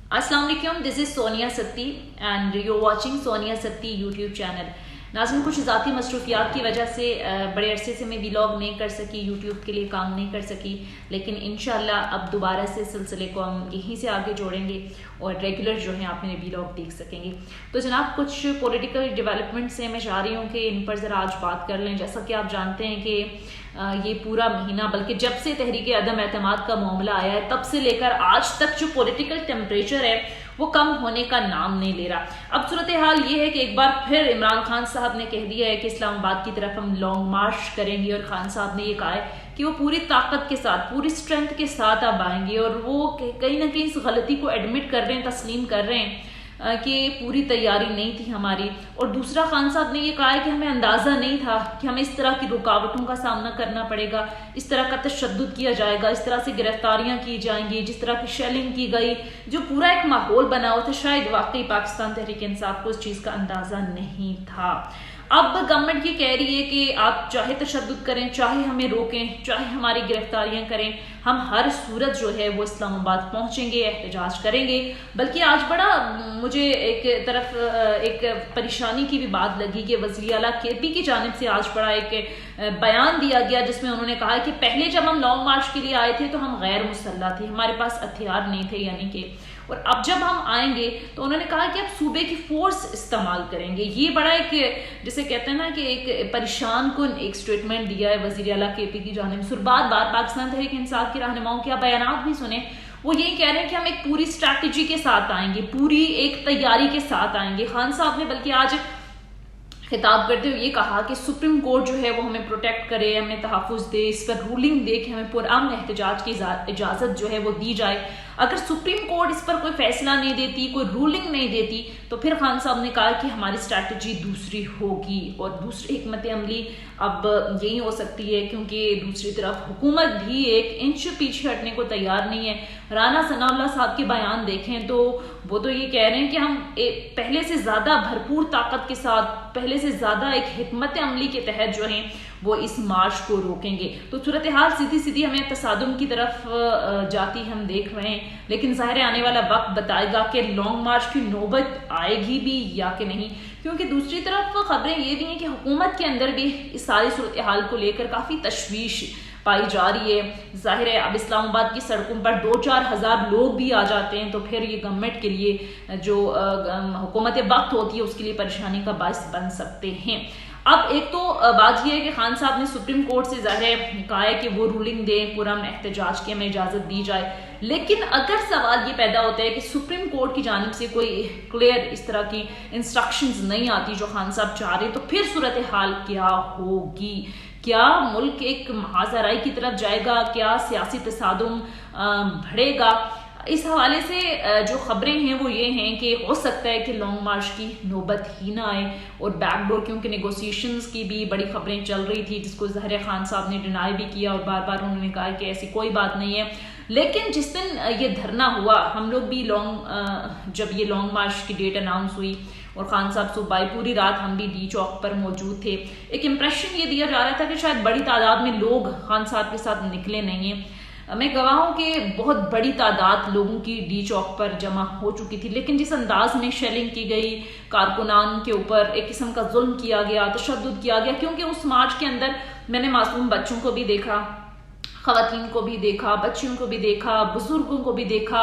अस्सलाम वालेकुम, this is Sonia Satti and you watching Sonia Satti YouTube channel. नाज़रीन, कुछ ज़ाती मसरूफियात की वजह से बड़े अरसे से मैं व्लॉग नहीं कर सकी, यूट्यूब के लिए काम नहीं कर सकी, लेकिन इंशाल्लाह अब दोबारा से सिलसिले को हम यहीं से आगे जोड़ेंगे और रेगुलर जो है आप मेरे व्लॉग देख सकेंगे। तो जनाब, कुछ पॉलिटिकल डेवलपमेंट से मैं चाह रही हूँ कि इन पर ज़रा आज बात कर लें। जैसा कि आप जानते हैं कि ये पूरा महीना, बल्कि जब से तहरीक अदम एतमाद का मामला आया है तब से लेकर आज तक जो पॉलिटिकल टेम्परेचर है वो कम होने का नाम नहीं ले रहा। अब सूरत हाल ये है कि एक बार फिर इमरान खान साहब ने कह दिया है कि इस्लामाबाद की तरफ हम लॉन्ग मार्च करेंगे, और खान साहब ने ये कहा है कि वो पूरी ताकत के साथ, पूरी स्ट्रेंथ के साथ अब आएंगे, और वो कहीं ना कहीं इस गलती को एडमिट कर रहे हैं, तस्लीम कर रहे हैं कि पूरी तैयारी नहीं थी हमारी। और दूसरा, खान साहब ने ये कहा है कि हमें अंदाजा नहीं था कि हमें इस तरह की रुकावटों का सामना करना पड़ेगा, इस तरह का तशद्दुद किया जाएगा, इस तरह से गिरफ्तारियां की जाएंगी, जिस तरह की शेलिंग की गई, जो पूरा एक माहौल बना हुआ था, शायद वाकई पाकिस्तान तहरीक इंसाफ को उस चीज का अंदाजा नहीं था। अब गवर्नमेंट ये कह रही है कि आप चाहे तशद्दुद करें, चाहे हमें रोकें, चाहे हमारी गिरफ्तारियां करें, हम हर सूरत जो है वो इस्लामाबाद पहुंचेंगे, एहतजाज करेंगे। बल्कि आज बड़ा मुझे एक तरफ एक परेशानी की भी बात लगी कि वज़ीर आला केपी की जानिब से आज बड़ा एक बयान दिया गया, जिसमें उन्होंने कहा कि पहले जब हम लॉन्ग मार्च के लिए आए थे तो हम गैर मुसल्लह थे, हमारे पास हथियार नहीं थे, यानी कि, और अब जब हम आएंगे तो उन्होंने कहा कि अब सूबे की फोर्स इस्तेमाल करेंगे। ये बड़ा एक, जिसे कहते हैं ना कि एक परेशान कुन एक स्टेटमेंट दिया है वज़ीर आला केपी की जानिब से। बार बार पाकिस्तान तहरीक इंसाफ के रहनुमाओं के बयान भी सुने, वो यही कह रहे हैं कि हम एक पूरी स्ट्रैटेजी के साथ आएंगे, पूरी एक तैयारी के साथ आएंगे। खान साहब ने बल्कि आज खिताब करते हुए ये कहा कि सुप्रीम कोर्ट जो है वो हमें प्रोटेक्ट करे, हमें तहफ़्फ़ुज़ दे, इस पर रूलिंग दे कि हमें पुरअमन एहतजाज की इजाज़त जो है वो दी जाए। अगर सुप्रीम कोर्ट इस पर कोई फैसला नहीं देती, कोई रूलिंग नहीं देती, तो फिर खान साहब ने कहा कि हमारी स्ट्रैटेजी दूसरी होगी, और दूसरी हिकमत अमली अब यही हो सकती है, क्योंकि दूसरी तरफ हुकूमत भी एक इंच पीछे हटने को तैयार नहीं है। राना सनाउल्लाह साहब के बयान देखें तो वो तो ये कह रहे हैं कि हम पहले से ज़्यादा भरपूर ताकत के साथ, पहले से ज़्यादा एक हिकमत अमली के तहत जो है वो इस मार्च को रोकेंगे। तो सूरत हाल सीधी सीधी हमें तसादुम की तरफ जाती हम देख रहे हैं, लेकिन ज़ाहिर आने वाला वक्त बताएगा कि लॉन्ग मार्च की नौबत आएगी भी या कि नहीं। क्योंकि दूसरी तरफ खबरें ये भी हैं कि हुकूमत के अंदर भी इस सारी सूरत हाल को लेकर काफ़ी तशवीश पाई जा रही है। जाहिर है अब इस्लामाबाद की सड़कों पर 2-4 हज़ार लोग भी आ जाते हैं तो फिर ये गवर्नमेंट के लिए जो हुकूमत वक्त होती है उसके लिए परेशानी का बायस बन सकते हैं। अब एक तो बात यह है कि खान साहब ने सुप्रीम कोर्ट से ज़ाहिर कहा है कि वो रूलिंग दें, पुरअमन एहतजाज की हमें इजाज़त दी जाए। लेकिन अगर सवाल ये पैदा होता है कि सुप्रीम कोर्ट की जानिब से कोई क्लियर इस तरह की इंस्ट्रक्शंस नहीं आती जो खान साहब चाह रहे, तो फिर सूरत हाल क्या होगी? क्या मुल्क एक महाजराई की तरफ जाएगा? क्या सियासी तसादुम बढ़ेगा? इस हवाले से जो खबरें हैं वो ये हैं कि हो सकता है कि लॉन्ग मार्च की नौबत ही ना आए, और बैकडोर, क्योंकि नेगोशिएशंस की भी बड़ी खबरें चल रही थी, जिसको ज़ाहिर खान साहब ने डिनाई भी किया और बार बार उन्होंने कहा कि ऐसी कोई बात नहीं है। लेकिन जिस दिन ये धरना हुआ, हम लोग भी जब ये लॉन्ग मार्च की डेट अनाउंस हुई और खान साहब सुबह पूरी रात हम भी डी चौक पर मौजूद थे, एक इम्प्रेशन ये दिया जा रहा था कि शायद बड़ी तादाद में लोग खान साहब के साथ निकले नहीं हैं। मैं गवाह हूं कि बहुत बड़ी तादाद लोगों की डी चौक पर जमा हो चुकी थी, लेकिन जिस अंदाज में शेलिंग की गई, कारकुनान के ऊपर एक किस्म का जुल्म किया गया, तशद्दुद किया गया, क्योंकि उस मार्च के अंदर मैंने मासूम बच्चों को भी देखा, खवातीन को भी देखा, बच्चियों को भी देखा, बुजुर्गों को भी देखा,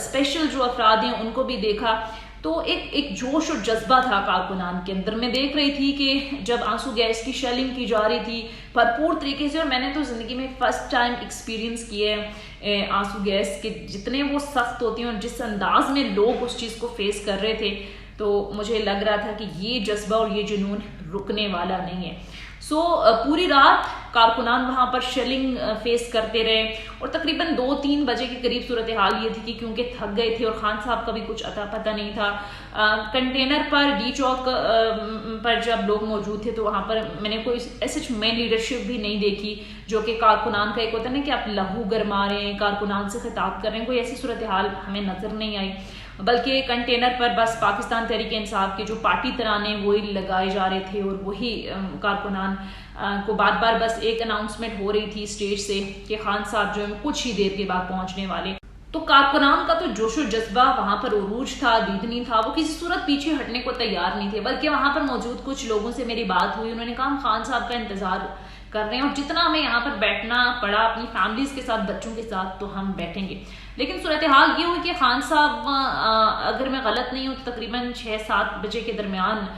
स्पेशल जो अफराद हैं उनको भी देखा। तो एक जोश और जज्बा था कारकुनान के अंदर। मैं देख रही थी कि जब आंसू गैस की शेलिंग की जा रही थी भरपूर तरीके से, और मैंने तो ज़िंदगी में फर्स्ट टाइम एक्सपीरियंस किए हैं आंसू गैस के जितने वो सख्त होती हैं, और जिस अंदाज में लोग उस चीज़ को फेस कर रहे थे, तो मुझे लग रहा था कि ये जज्बा और ये जुनून रुकने वाला नहीं है। पूरी रात कारकुनान वहां पर शेलिंग फेस करते रहे, और तकरीबन 2-3 बजे के करीब सूरत हाल ये थी कि क्योंकि थक गए थे और खान साहब का भी कुछ अता पता नहीं था। कंटेनर पर डी चौक पर जब लोग मौजूद थे तो वहां पर मैंने कोई ऐसे मेन लीडरशिप भी नहीं देखी, जो कि कारकुनान का एक होता है ना कि आप लहू गरमा रहे हैं, कारकुनान से खिताब कर रहे हैं, कोई ऐसी सूरत हाल हमें नजर नहीं आई। बल्कि कंटेनर पर बस पाकिस्तान तहरीक इंसाफ के जो पार्टी तराने वही लगाए जा रहे थे, और वही कारकुनान को बार बस एक अनाउंसमेंट हो रही थी स्टेज से कि खान साहब जो है कुछ ही देर के बाद पहुंचने वाले। तो कारकुनान का तो जोशो जज्बा वहां पर उरूज था, दीदनी था, वो किसी सूरत पीछे हटने को तैयार नहीं थे। बल्कि वहां पर मौजूद कुछ लोगों से मेरी बात हुई, उन्होंने कहा हम खान साहब का इंतजार कर रहे हैं और जितना हमें यहाँ पर बैठना पड़ा अपनी फैमिलीज के साथ, बच्चों के साथ, तो हम बैठेंगे। लेकिन सूरत हाल ये हुई कि खान साहब अगर मैं गलत नहीं हूँ तो तकरीबन 6-7 बजे के दरमियान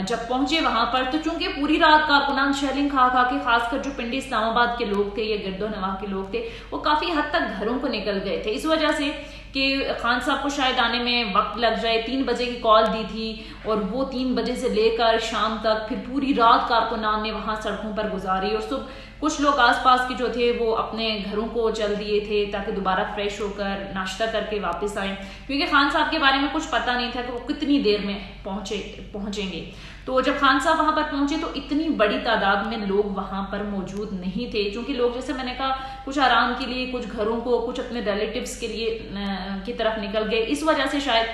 जब पहुंचे वहां पर, तो चूंकि पूरी रात कारकुनान शेलिंग खा खा के, खासकर जो पिंडी इस्लामाबाद के लोग थे या गिरदो नवाह के लोग थे, वो काफी हद तक घरों को निकल गए थे, इस वजह से कि खान साहब को शायद आने में वक्त लग जाए। 3 बजे की कॉल दी थी और वो 3 बजे से लेकर शाम तक फिर पूरी रात कारकुनान ने वहां सड़कों पर गुजारी। और सुबह कुछ लोग आसपास के जो थे वो अपने घरों को चल दिए थे ताकि दोबारा फ्रेश होकर नाश्ता करके वापस आए, क्योंकि खान साहब के बारे में कुछ पता नहीं था कि वो कितनी देर में पहुंचेंगे। तो जब खान साहब वहां पर पहुंचे तो इतनी बड़ी तादाद में लोग वहां पर मौजूद नहीं थे, क्योंकि लोग जैसे मैंने कहा कुछ आराम के लिए, कुछ घरों को, कुछ अपने रिलेटिव्स के लिए की तरफ निकल गए, इस वजह से शायद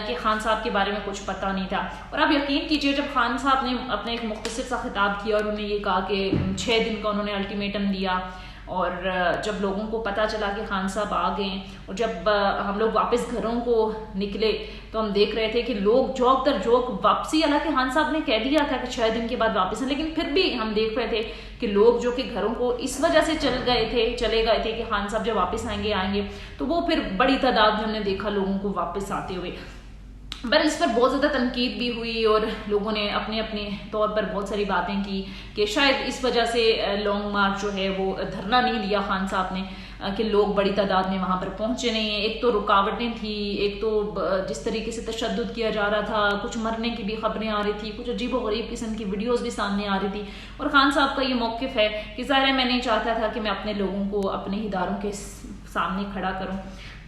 कि खान साहब के बारे में कुछ पता नहीं था। और अब यकीन कीजिए जब खान साहब ने अपने एक मुख्तसर सा खिताब किया और उन्होंने ये कहा कि 6 दिन का उन्होंने अल्टीमेटम दिया, और जब लोगों को पता चला कि खान साहब आ गए और जब हम लोग वापस घरों को निकले तो हम देख रहे थे कि लोग जोक दर जोक वापसी, हालांकि खान साहब ने कह दिया था कि 6 दिन के बाद वापस हैं, लेकिन फिर भी हम देख रहे थे कि लोग जो कि घरों को इस वजह से चले गए थे कि खान साहब जब वापस आएंगे, तो वो फिर बड़ी तादाद में हमने देखा लोगों को वापस आते हुए। पर इस पर बहुत ज़्यादा तनकीद भी हुई और लोगों ने अपने अपने तौर पर बहुत सारी बातें की कि शायद इस वजह से लॉन्ग मार्च जो है वो धरना नहीं दिया खान साहब ने कि लोग बड़ी तादाद में वहाँ पर पहुँचे नहीं हैं। एक तो रुकावटें थी, एक तो जिस तरीके से तशद्दुद किया जा रहा था, कुछ मरने की भी खबरें आ रही थी, कुछ अजीब व गरीब किस्म की वीडियोज़ भी सामने आ रही थी। और खान साहब का ये मौक़िफ़ है कि ज़ाहिर है मैं नहीं चाहता था कि मैं अपने लोगों को अपने इदारों के सामने खड़ा करूँ,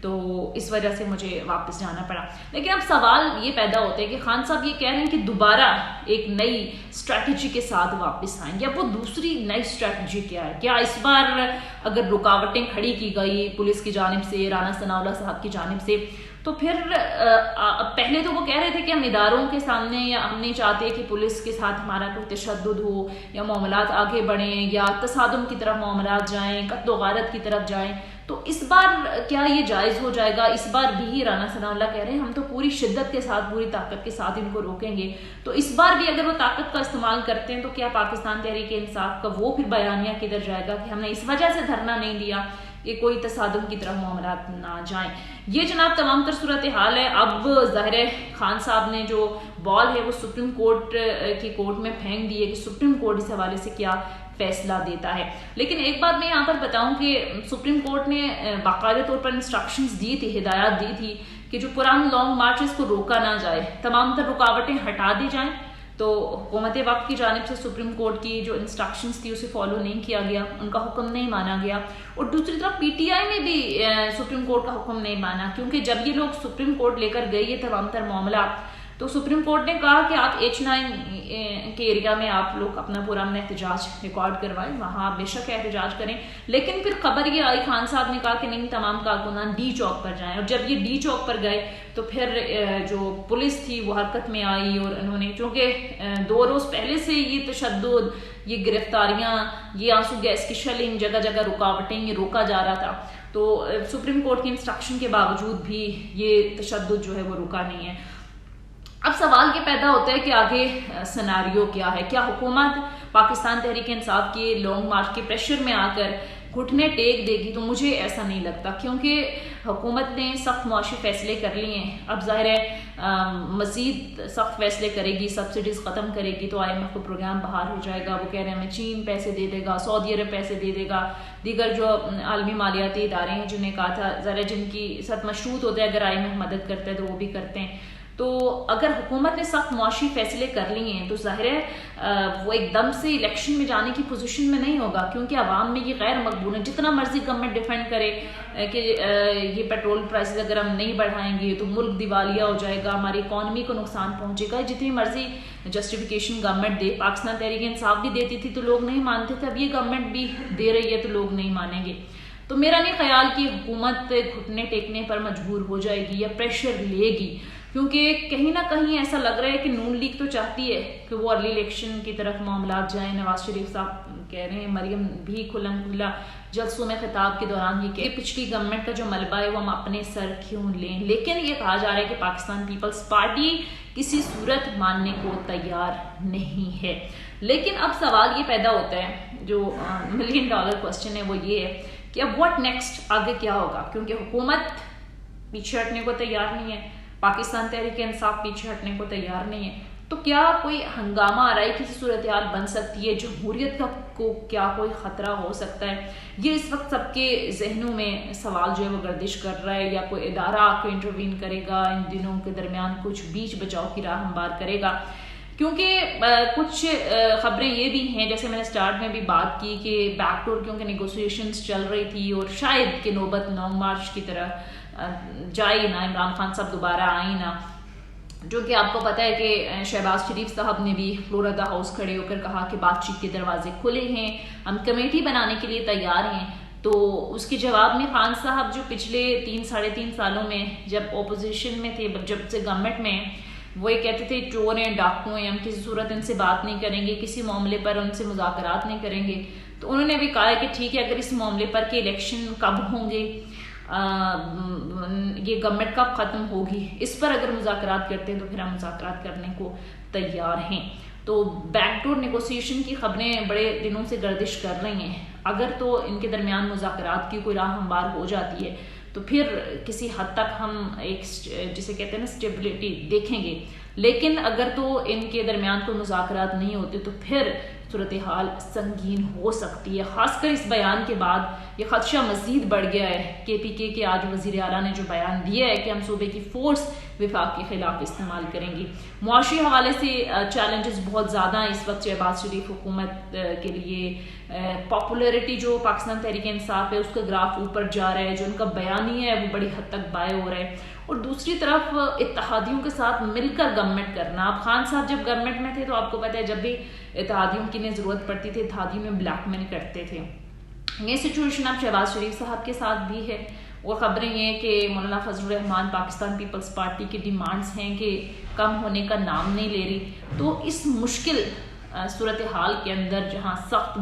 तो इस वजह से मुझे वापस जाना पड़ा। लेकिन अब सवाल ये पैदा होते हैं कि खान साहब ये कह रहे हैं कि दोबारा एक नई स्ट्रैटेजी के साथ वापस आएंगे। अब वो दूसरी नई स्ट्रैटेजी क्या है? क्या इस बार अगर रुकावटें खड़ी की गई पुलिस की जानिब से, राना सनाउल्लाह साहब की जानिब से, तो फिर पहले तो वो कह रहे थे कि हम इदारों के सामने, या हम नहीं चाहते कि पुलिस के साथ हमारा कोई तशद्दुद हो या मामलात आगे बढ़ें या तसादुम की तरफ मामलात जाएं, कत्ल गारत की तरफ जाएं। तो इस बार क्या ये जायज़ हो जाएगा? इस बार भी राना सनाउल्लाह कह रहे हैं हम तो पूरी शिद्दत के साथ, पूरी ताकत के साथ इनको रोकेंगे। तो इस बार भी अगर वो ताकत का इस्तेमाल करते हैं तो क्या पाकिस्तान तहरीक इंसाफ का वो फिर बयानिया किधर जाएगा कि हमने इस वजह से धरना नहीं दिया कि कोई तसादुम की तरफ मामलात ना जाएं? ये जनाब तमाम तर सूरत हाल है। अब ज़ाहिर है खान साहब ने जो बॉल है वो सुप्रीम कोर्ट की कोर्ट में फेंक दी है कि सुप्रीम कोर्ट इस हवाले से क्या फैसला देता है। लेकिन एक बात मैं यहाँ पर बताऊं कि सुप्रीम कोर्ट ने बाकायदा तौर पर इंस्ट्रक्शंस दी थी, हिदायत दी थी कि जो पुराने लॉन्ग मार्चेस को रोका ना जाए, तमाम तर रुकावटें हटा दी जाएं। तो हुकूमत वक्त की जानिब से सुप्रीम कोर्ट की जो इंस्ट्रक्शंस थी उसे फॉलो नहीं किया गया, उनका हुक्म नहीं माना गया। और दूसरी तरफ पीटीआई ने भी सुप्रीम कोर्ट का हुक्म नहीं माना, क्योंकि जब ये लोग सुप्रीम कोर्ट लेकर गए ये तमाम तर मामला, तो सुप्रीम कोर्ट ने कहा कि आप H9 के एरिया में आप लोग अपना पूरा एहतजाज रिकॉर्ड करवाएं, वहाँ आप बेशक एहतजाज करें। लेकिन फिर खबर ये आई, खान साहब ने कहा कि नहीं, तमाम कारकुनान D चौक पर जाएं। और जब ये D चौक पर गए तो फिर जो पुलिस थी वो हरकत में आई और उन्होंने, चूँकि 2 रोज़ पहले से ये तशद्दुद, ये गिरफ्तारियाँ, ये आंसू गैस की शेलिंग, जगह जगह रुकावटें, ये रोका जा रहा था। तो सुप्रीम कोर्ट की इंस्ट्रक्शन के बावजूद भी ये तशद्दुद जो है वो रुका नहीं है। अब सवाल ये पैदा होता है कि आगे सिनेरियो क्या है? क्या हुकूमत पाकिस्तान तहरीक इंसाफ के लॉन्ग मार्च के प्रेशर में आकर घुटने टेक देगी? तो मुझे ऐसा नहीं लगता, क्योंकि हुकूमत ने सख्त मुआशी फैसले कर लिए हैं। अब जाहिर है मज़ीद सख्त फैसले करेगी, सब्सिडीज़ ख़त्म करेगी तो IMF का प्रोग्राम बाहर हो जाएगा। वो कह रहे हैं हमें चीन पैसे दे देगा, सऊदी अरब पैसे दे देगा, दीगर जो आलमी मालियाती इदारे हैं जिन्हें कहा था ज़रा जिनकी साथ मशरूत होता है अगर IMF मदद करता है तो वो भी करते हैं। तो अगर हुकूमत ने सख्त मुआशी फैसले कर लिए हैं तो जाहिर है वो एकदम से इलेक्शन में जाने की पोजीशन में नहीं होगा, क्योंकि आवाम में ये गैर मकबूल है। जितना मर्जी गवर्नमेंट डिफेंड करे कि ये पेट्रोल प्राइसेस अगर हम नहीं बढ़ाएंगे तो मुल्क दिवालिया हो जाएगा, हमारी इकॉनमी को नुकसान पहुंचेगा, जितनी मर्जी जस्टिफिकेशन गवर्नमेंट दे, पाकिस्तान तहरीक इंसाफ भी देती थी तो लोग नहीं मानते थे, अब ये गवर्नमेंट भी दे रही है तो लोग नहीं मानेंगे। तो मेरा नहीं ख्याल कि हुकूमत घुटने टेकने पर मजबूर हो जाएगी या प्रेशर लेगी, क्योंकि कहीं ना कहीं ऐसा लग रहा है कि नून लीग तो चाहती है कि वो अर्ली इलेक्शन की तरफ मामला जाए। नवाज शरीफ साहब कह रहे हैं, मरियम भी खुल्ला जलसों में खिताब के दौरान ये कि पिछली गवर्नमेंट का जो मलबा है वो हम अपने सर क्यों लें, लेकिन ये कहा जा रहा है कि पाकिस्तान पीपल्स पार्टी किसी सूरत मानने को तैयार नहीं है। लेकिन अब सवाल ये पैदा होता है, जो $1 मिलियन क्वेश्चन है, वो ये है कि अब व्हाट नेक्स्ट, आगे क्या होगा, क्योंकि हुकूमत पीछे हटने को तैयार नहीं है, पाकिस्तान तहरीक इंसाफ पीछे हटने को तैयार नहीं है। तो क्या कोई हंगामा आ रहा है, किसी सूरत हाल बन सकती है, जमहूरियत को क्या कोई खतरा हो सकता है? ये इस वक्त सबके जहनों में सवाल जो है वो गर्दिश कर रहा है, या कोई इदारा आके इंटरवीन करेगा, इन दिनों के दरमियान कुछ बीच बचाव की राह हमवार करेगा? क्योंकि कुछ खबरें ये भी हैं, जैसे मैंने स्टार्ट में भी बात की कि बैकडोर क्योंकि नेगोशिएशंस चल रही थी और शायद कि नौबत 9 मार्च की तरह जाए ना, इमरान खान साहब दोबारा आए ना, जो कि आपको पता है कि शहबाज शरीफ साहब ने भी फ्लोरिडा हाउस खड़े होकर कहा कि बातचीत के दरवाजे खुले हैं, हम कमेटी बनाने के लिए तैयार हैं। तो उसके जवाब में खान साहब जो पिछले 3-3.5 सालों में जब ओपोजिशन में थे, जब से गवर्नमेंट में, वो ये कहते थे चोर हैं, डाकू हैं, हम किसी सूरत इनसे बात नहीं करेंगे, किसी मामले पर उनसे मुज़ाकरात नहीं करेंगे। तो उन्होंने भी कहा है कि ठीक है, अगर इस मामले पर के इलेक्शन कब होंगे, ये गवर्नमेंट कब खत्म होगी, इस पर अगर मुज़ाकरात करते हैं तो फिर हम मुज़ाकरात करने को तैयार हैं। तो बैकडोर नेगोशिएशन की खबरें बड़े दिनों से गर्दिश कर रही हैं। अगर तो इनके दरमियान मुज़ाकरात की कोई राह हमवार हो जाती है तो फिर किसी हद तक हम एक, जिसे कहते हैं ना, स्टेबिलिटी देखेंगे। लेकिन अगर तो इनके दरमियान कोई मुज़ाकरात नहीं होते तो फिर सूरत हाल संगीन हो सकती है। खासकर इस बयान के बाद ये खदशा मजीद बढ़ गया है। KPK के आज वज़ीर आला ने जो बयान दिया है कि हम सूबे की फोर्स विफाक के खिलाफ इस्तेमाल करेंगी। मुआशी हवाले से चैलेंजेस बहुत ज़्यादा हैं इस वक्त शहबाज शरीफ हुकूमत के लिए। पॉपुलरिटी जो पाकिस्तान तहरीक इंसाफ है उसका ग्राफ ऊपर जा रहा है, जो उनका बयानी है वो बड़ी हद तक बाय हो रहा है। और दूसरी तरफ इत्तेहादियों के साथ मिलकर गवर्नमेंट करना। अब खान साहब जब गवर्नमेंट में थे तो आपको पता है जब भी इत्तेहादियों की ज़रूरत पड़ती थी, इत्तेहादियों में ब्लैकमेल करते थे। ये सिचुएशन अब शहबाज शरीफ साहब के साथ भी है। और ख़बरें ये कि मौलाना फजलुर रहमान पाकिस्तान पीपल्स पार्टी की डिमांड्स हैं कि कम होने का नाम नहीं ले रही। तो इस मुश्किल सूरत हाल के अंदर, जहाँ सख्त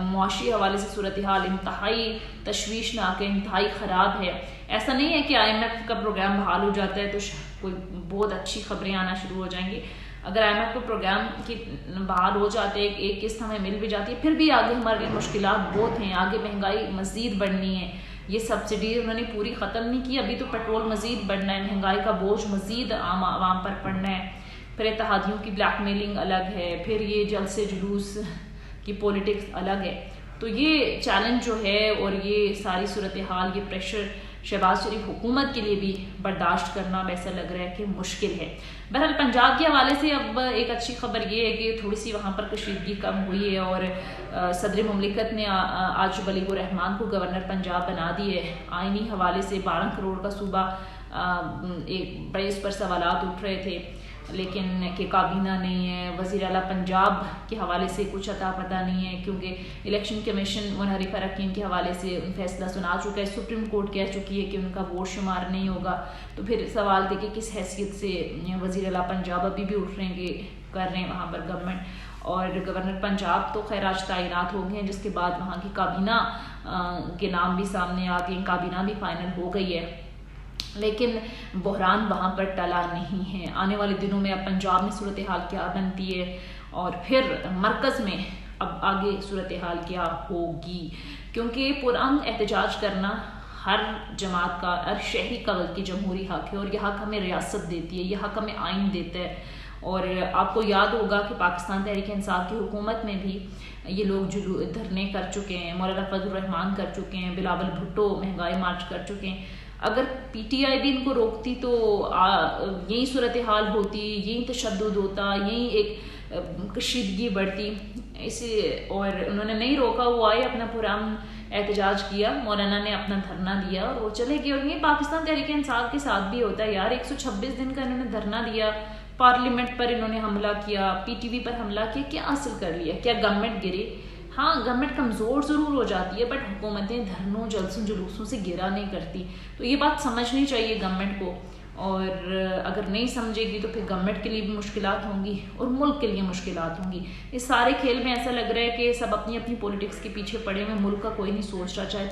मुआशी हवाले से सूरत हाल इंतहाई तशवीशनाक है, इंतहाई ख़राब है, ऐसा नहीं है कि IMF का प्रोग्राम बहाल हो जाता है तो कोई बहुत अच्छी खबरें आना शुरू हो जाएंगी। अगर IMF का प्रोग्राम की बहाल हो जाते हैं, एक किस्त हमें मिल भी जाती है, फिर भी आगे हमारे लिए मुश्किलात बहुत हैं। आगे महंगाई मज़ीद बढ़नी है, ये सब्सिडी उन्होंने पूरी ख़त्म नहीं की, अभी तो पेट्रोल मज़ीद बढ़ना है, महंगाई का बोझ मज़ीद आम आवाम पर पड़ना है। फिर इत्तेहादियों की ब्लैकमेलिंग अलग है, फिर ये जलसे जुलूस की पॉलिटिक्स अलग है। तो ये चैलेंज जो है और ये सारी सूरत हाल, ये प्रेशर शहबाज शरीफ हुकूमत के लिए भी बर्दाश्त करना वैसा लग रहा है कि मुश्किल है। बहरहाल पंजाब के हवाले से अब एक अच्छी खबर ये है कि थोड़ी सी वहाँ पर कशीदगी कम हुई है और सदर मुमलिकत ने आज वलीउर रहमान को गवर्नर पंजाब बना दिए। आइनी हवाले से 12 करोड़ का सूबा, एक बड़े इस पर सवालात उठ रहे थे, लेकिन कि काबीना नहीं है। वज़ीर आला पंजाब के हवाले से कुछ अता पता नहीं है, क्योंकि इलेक्शन कमीशन मुनहरिफ अरकान के हवाले से फैसला सुना चुका है, सुप्रीम कोर्ट कह चुकी है कि उनका वोट शुमार नहीं होगा। तो फिर सवाल थे कि किस हैसियत से वज़ीर आला पंजाब अभी भी उठ रहे हैं, कर रहे हैं वहाँ पर गवर्नमेंट। और गवर्नर पंजाब तो खैर आज तैनात हो गए हैं, जिसके बाद वहाँ की काबीना के नाम भी सामने आ गए, काबीना भी फाइनल हो गई है। लेकिन बहरान वहाँ पर टला नहीं है। आने वाले दिनों में अब पंजाब में सूरत हाल क्या बनती है और फिर मरकज़ में अब आगे सूरत हाल क्या होगी, क्योंकि पुरअमन एहतजाज करना हर जमात का, हर शहरी का बल्कि जमहूरी हक है, और यह हक हमें रियासत देती है, यह हक हमें आइन देता है। और आपको याद होगा कि पाकिस्तान तहरीक इंसाफ की हुकूमत में भी ये लोग जो धरने कर चुके हैं, मौलाना फजलुर रहमान कर चुके हैं, बिलावल भुट्टो महंगाई मार्च कर चुके हैं। अगर PTI भी इनको रोकती तो यही सूरत हाल होती, यही तशद्दुद होता, यही एक कशीदगी बढ़ती। इसे और उन्होंने नहीं रोका, वो आए, अपना पुरअमन एहतजाज किया, मौलाना ने अपना धरना दिया और वो चले गए। और ये पाकिस्तान तहरीक इंसाफ के साथ भी होता है यार। 126 दिन का इन्होंने धरना दिया, पार्लियामेंट पर इन्होंने हमला किया, PTV पर हमला किया, क्या हासिल कर लिया? क्या गवर्नमेंट गिरी? हाँ, गवर्नमेंट कमज़ोर ज़रूर हो जाती है, बट हुकूमतें धरनों जलसों जुलूसों से गिरा नहीं करती। तो ये बात समझनी चाहिए गवर्नमेंट को। और अगर नहीं समझेगी तो फिर गवर्नमेंट के लिए भी मुश्किलात होंगी और मुल्क के लिए मुश्किलात होंगी। इस सारे खेल में ऐसा लग रहा है कि सब अपनी अपनी पॉलिटिक्स के पीछे पड़े हुए, मुल्क का कोई नहीं सोच रहा, चाहे